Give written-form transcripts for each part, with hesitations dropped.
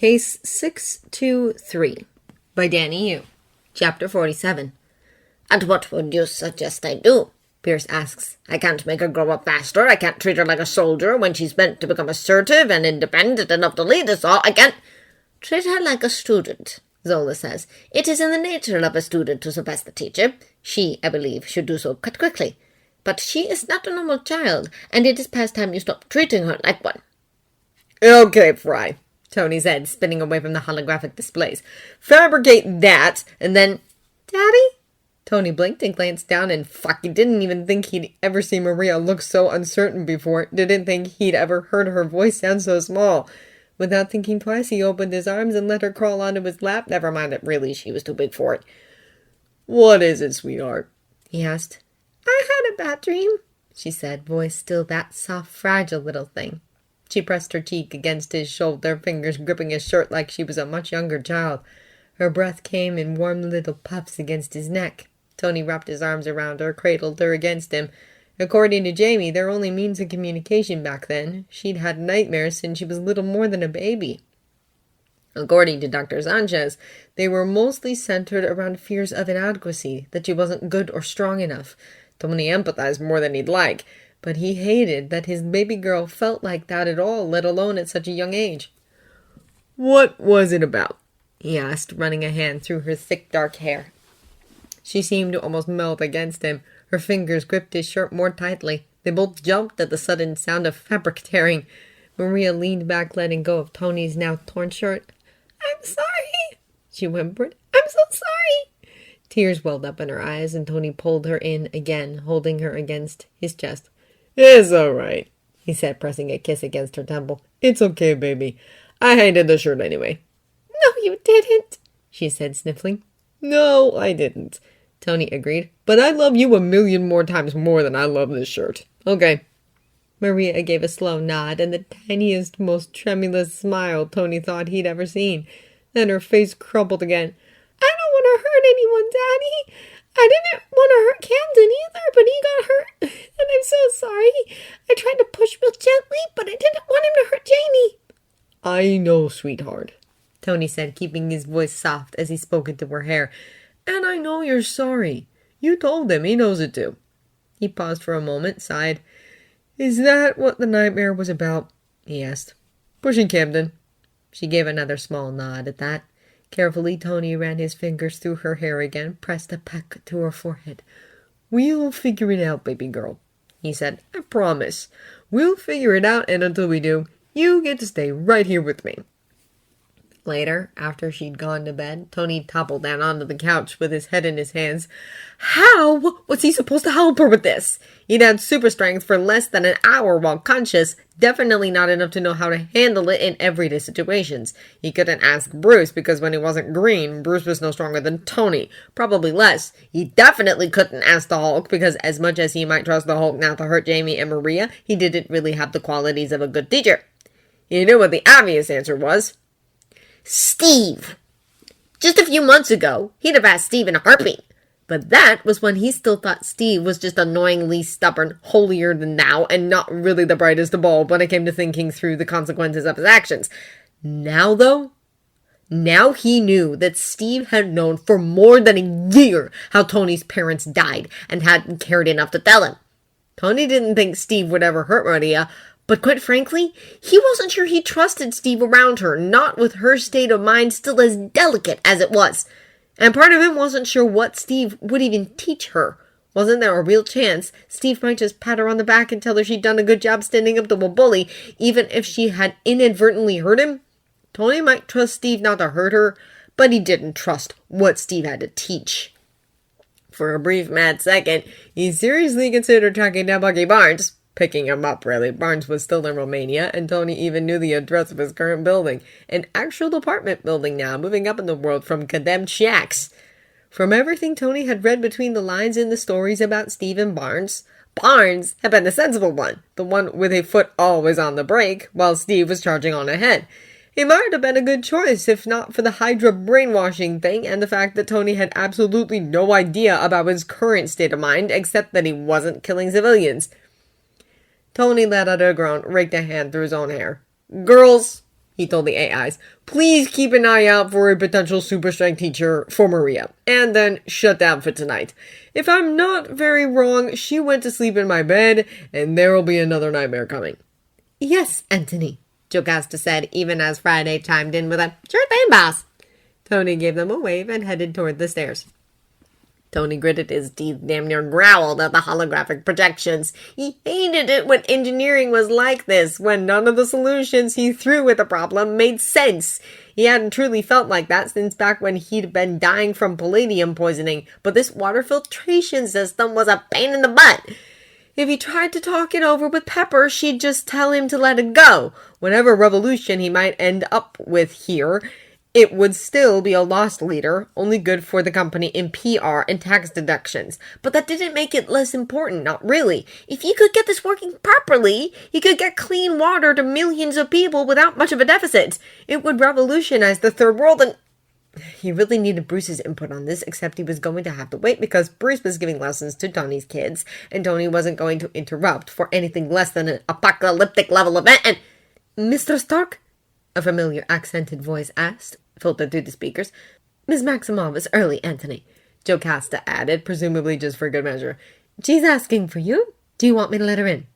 Case 623 by Danny Yu. Chapter 47. And what would you suggest I do? Pierce asks. I can't make her grow up faster. I can't treat her like a soldier when she's meant to become assertive and independent enough to lead us all. I can't treat her like a student, Zola says. It is in the nature of a student to surpass the teacher. She, I believe, should do so quite quickly. But she is not a normal child, and it is past time you stop treating her like one. Okay, Fry, Tony said, spinning away from the holographic displays. Fabricate that, and then... Daddy? Tony blinked and glanced down, and he didn't even think he'd ever seen Maria look so uncertain before. Didn't think he'd ever heard her voice sound so small. Without thinking twice, he opened his arms and let her crawl onto his lap. Never mind it, really, she was too big for it. What is it, sweetheart? He asked. I had a bad dream, she said, voice still that soft, fragile little thing. She pressed her cheek against his shoulder, fingers gripping his shirt like she was a much younger child. Her breath came in warm little puffs against his neck. Tony wrapped his arms around her, cradled her against him. According to Jamie, their only means of communication back then, she'd had nightmares since she was little more than a baby. According to Dr. Sanchez, they were mostly centered around fears of inadequacy, that she wasn't good or strong enough. Tony empathized more than he'd like, but he hated that his baby girl felt like that at all, let alone at such a young age. What was it about? He asked, running a hand through her thick dark hair. She seemed to almost melt against him. Her fingers gripped his shirt more tightly. They both jumped at the sudden sound of fabric tearing. Maria leaned back, letting go of Tony's now torn shirt. I'm sorry, she whimpered. I'm so sorry. Tears welled up in her eyes, and Tony pulled her in again, holding her against his chest. It's all right, he said, pressing a kiss against her temple. It's okay, baby. I hated the shirt anyway. No, you didn't, she said, sniffling. No, I didn't, Tony agreed. But I love you 1,000,000 more times more than I love this shirt. Okay. Maria gave a slow nod and the tiniest, most tremulous smile Tony thought he'd ever seen. Then her face crumpled again. I don't want to hurt anyone, Daddy. I didn't want to hurt Camden either, but he got hurt, and I'm so sorry. I tried to push Bill gently, but I didn't want him to hurt Jamie. I know, sweetheart, Tony said, keeping his voice soft as he spoke into her hair. And I know you're sorry. You told him. He knows it too. He paused for a moment, sighed. Is that what the nightmare was about? He asked. Pushing Camden. She gave another small nod at that. Carefully, Tony ran his fingers through her hair again, pressed a peck to her forehead. We'll figure it out, baby girl, he said. I promise. We'll figure it out, and until we do, you get to stay right here with me. Later, after she'd gone to bed, Tony toppled down onto the couch with his head in his hands. How was he supposed to help her with this? He'd had super strength for less than an hour while conscious, definitely not enough to know how to handle it in everyday situations. He couldn't ask Bruce because when he wasn't green, Bruce was no stronger than Tony, probably less. He definitely couldn't ask the Hulk because as much as he might trust the Hulk not to hurt Jamie and Maria, he didn't really have the qualities of a good teacher. He knew what the obvious answer was. Steve! Just a few months ago, he'd have asked Steve in a heartbeat. But that was when he still thought Steve was just annoyingly stubborn, holier-than-thou, and not really the brightest of all when it came to thinking through the consequences of his actions. Now, though, now he knew that Steve had known for more than a year how Tony's parents died and hadn't cared enough to tell him. Tony didn't think Steve would ever hurt Maria, but quite frankly, he wasn't sure he trusted Steve around her, not with her state of mind still as delicate as it was. And part of him wasn't sure what Steve would even teach her. Wasn't there a real chance Steve might just pat her on the back and tell her she'd done a good job standing up to a bully, even if she had inadvertently hurt him? Tony might trust Steve not to hurt her, but he didn't trust what Steve had to teach. For a brief mad second, he seriously considered tracking down Bucky Barnes. Picking him up, really. Barnes was still in Romania, and Tony even knew the address of his current building. An actual apartment building now, moving up in the world from condemned shacks. From everything Tony had read between the lines in the stories about Steve and Barnes had been the sensible one, the one with a foot always on the brake, while Steve was charging on ahead. He might have been a good choice, if not for the Hydra brainwashing thing and the fact that Tony had absolutely no idea about his current state of mind, except that he wasn't killing civilians. Tony let out a groan, raked a hand through his own hair. Girls, he told the AIs. Please keep an eye out for a potential super strength teacher for Maria. And then shut down for tonight. If I'm not very wrong, she went to sleep in my bed, and there will be another nightmare coming. Yes, Anthony, Jocasta said, even as Friday chimed in with a, sure thing, boss. Tony gave them a wave and headed toward the stairs. Tony gritted his teeth, damn near growled at the holographic projections. He hated it when engineering was like this, when none of the solutions he threw at the problem made sense. He hadn't truly felt like that since back when he'd been dying from palladium poisoning, but this water filtration system was a pain in the butt. If he tried to talk it over with Pepper, she'd just tell him to let it go. Whatever revolution he might end up with here, it would still be a lost leader, only good for the company in PR and tax deductions. But that didn't make it less important, not really. If he could get this working properly, he could get clean water to millions of people without much of a deficit. It would revolutionize the third world, and he really needed Bruce's input on this, except he was going to have to wait because Bruce was giving lessons to Tony's kids, and Tony wasn't going to interrupt for anything less than an apocalyptic level event, and Mr. Stark? A familiar accented voice asked, filtered through the speakers. Miss Maximov is early, Anthony, Jocasta added, presumably just for good measure. She's asking for you. Do you want me to let her in?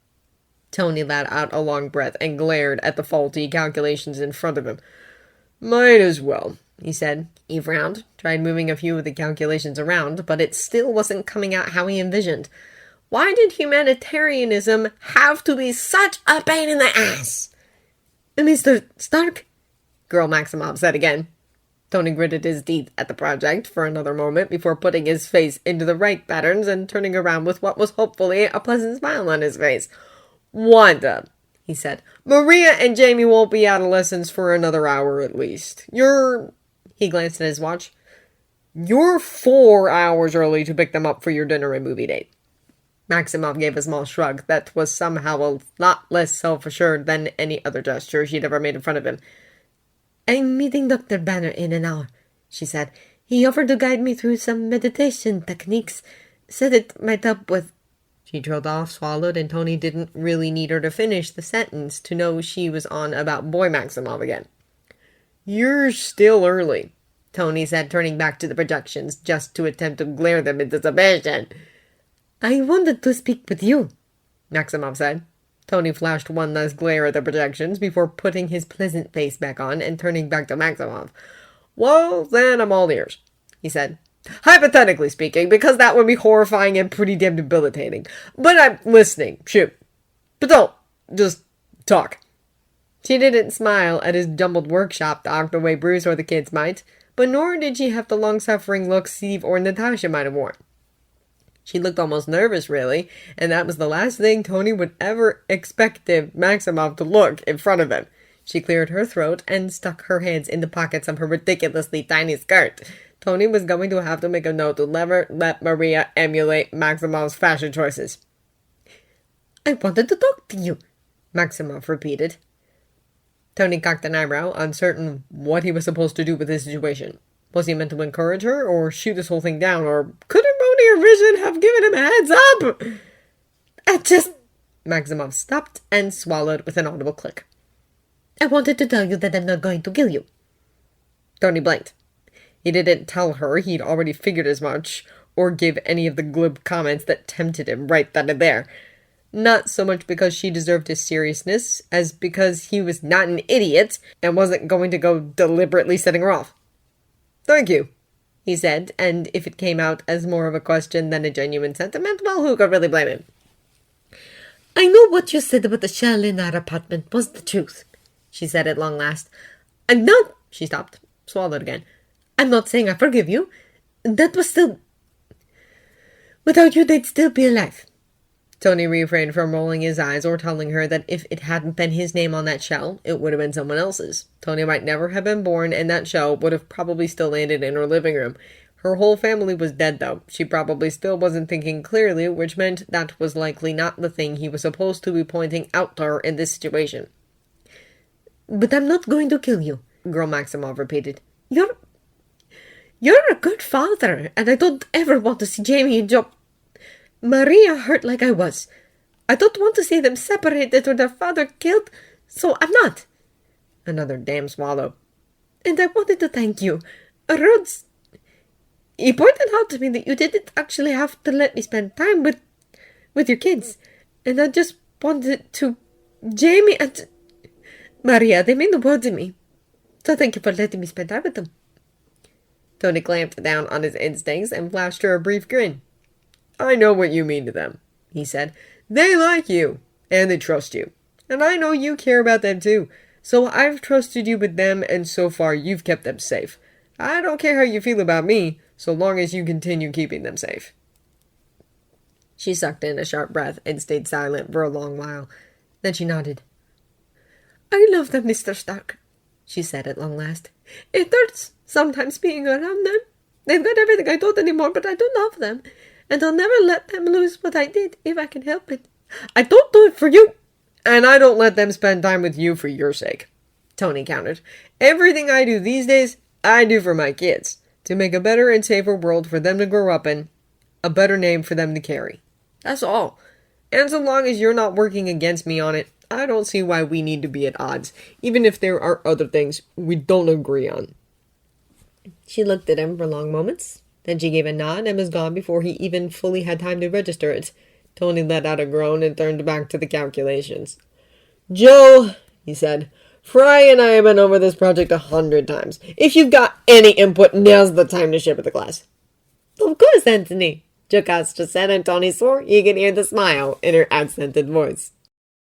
Tony let out a long breath and glared at the faulty calculations in front of him. Might as well, he said. He frowned, tried moving a few of the calculations around, but it still wasn't coming out how he envisioned. Why did humanitarianism have to be such a pain in the ass? Mr. Stark? Girl Maximov said again. Tony gritted his teeth at the project for another moment before putting his face into the right patterns and turning around with what was hopefully a pleasant smile on his face. Wanda, he said, Maria and Jamie won't be out of lessons for another hour at least. He glanced at his watch. You're 4 hours early to pick them up for your dinner and movie date. Maximov gave a small shrug that was somehow a lot less self-assured than any other gesture she'd ever made in front of him. I'm meeting Dr. Banner in an hour, she said. He offered to guide me through some meditation techniques. Said it might help with... She trailed off, swallowed, and Tony didn't really need her to finish the sentence to know she was on about Boy Maximov again. You're still early, Tony said, turning back to the projections just to attempt to glare them into submission. I wanted to speak with you, Maximov said. Tony flashed one last glare at the projections before putting his pleasant face back on and turning back to Maximov. Well, then I'm all ears, he said. Hypothetically speaking, because that would be horrifying and pretty damn debilitating. But I'm listening, shoot. But don't, just talk. She didn't smile at his jumbled workshop talk the way Bruce or the kids might, but nor did she have the long-suffering look Steve or Natasha might have worn. She looked almost nervous, really, and that was the last thing Tony would ever expect Maximov to look in front of him. She cleared her throat and stuck her hands in the pockets of her ridiculously tiny skirt. Tony was going to have to make a note to never let Maria emulate Maximov's fashion choices. I wanted to talk to you, Maximov repeated. Tony cocked an eyebrow, uncertain what he was supposed to do with this situation. Was he meant to encourage her, or shoot this whole thing down, or could Ermonier Vision have given him a heads up? Maximov stopped and swallowed with an audible click. I wanted to tell you that I'm not going to kill you. Tony blinked. He didn't tell her he'd already figured as much, or give any of the glib comments that tempted him right then and there. Not so much because she deserved his seriousness, as because he was not an idiot, and wasn't going to go deliberately setting her off. Thank you, he said, and if it came out as more of a question than a genuine sentiment, well, who could really blame him? I know what you said about the shell in our apartment was the truth, she said at long last. I'm not... She stopped, swallowed again. I'm not saying I forgive you. That was still... Without you, they'd still be alive. Tony refrained from rolling his eyes or telling her that if it hadn't been his name on that shell, it would have been someone else's. Tony might never have been born, and that shell would have probably still landed in her living room. Her whole family was dead, though. She probably still wasn't thinking clearly, which meant that was likely not the thing he was supposed to be pointing out to her in this situation. But I'm not going to kill you, Girl Maximov repeated. You're a good father, and I don't ever want to see Jamie and Joe... Maria hurt like I was. I don't want to see them separated or their father killed, so I'm not. Another damn swallow. And I wanted to thank you. Rhodes, he pointed out to me that you didn't actually have to let me spend time with your kids. And I just wanted to... Jamie and Maria, they mean the world to me. So thank you for letting me spend time with them. Tony clamped down on his instincts and flashed her a brief grin. I know what you mean to them, he said. They like you, and they trust you. And I know you care about them too. So I've trusted you with them, and so far you've kept them safe. I don't care how you feel about me, so long as you continue keeping them safe. She sucked in a sharp breath and stayed silent for a long while. Then she nodded. I love them, Mr. Stark, she said at long last. It hurts sometimes being around them. They've got everything I don't anymore, but I do love them. And I'll never let them lose what I did, if I can help it. I don't do it for you. And I don't let them spend time with you for your sake, Tony countered. Everything I do these days, I do for my kids. To make a better and safer world for them to grow up in. A better name for them to carry. That's all. And so long as you're not working against me on it, I don't see why we need to be at odds, even if there are other things we don't agree on. She looked at him for long moments. Then she gave a nod and was gone before he even fully had time to register it. Tony let out a groan and turned back to the calculations. Joe, he said, Fry and I have been over this project 100 times. If you've got any input, now's the time to ship it the class. Of course, Anthony, Jocasta said, and Tony swore he could hear the smile in her accented voice.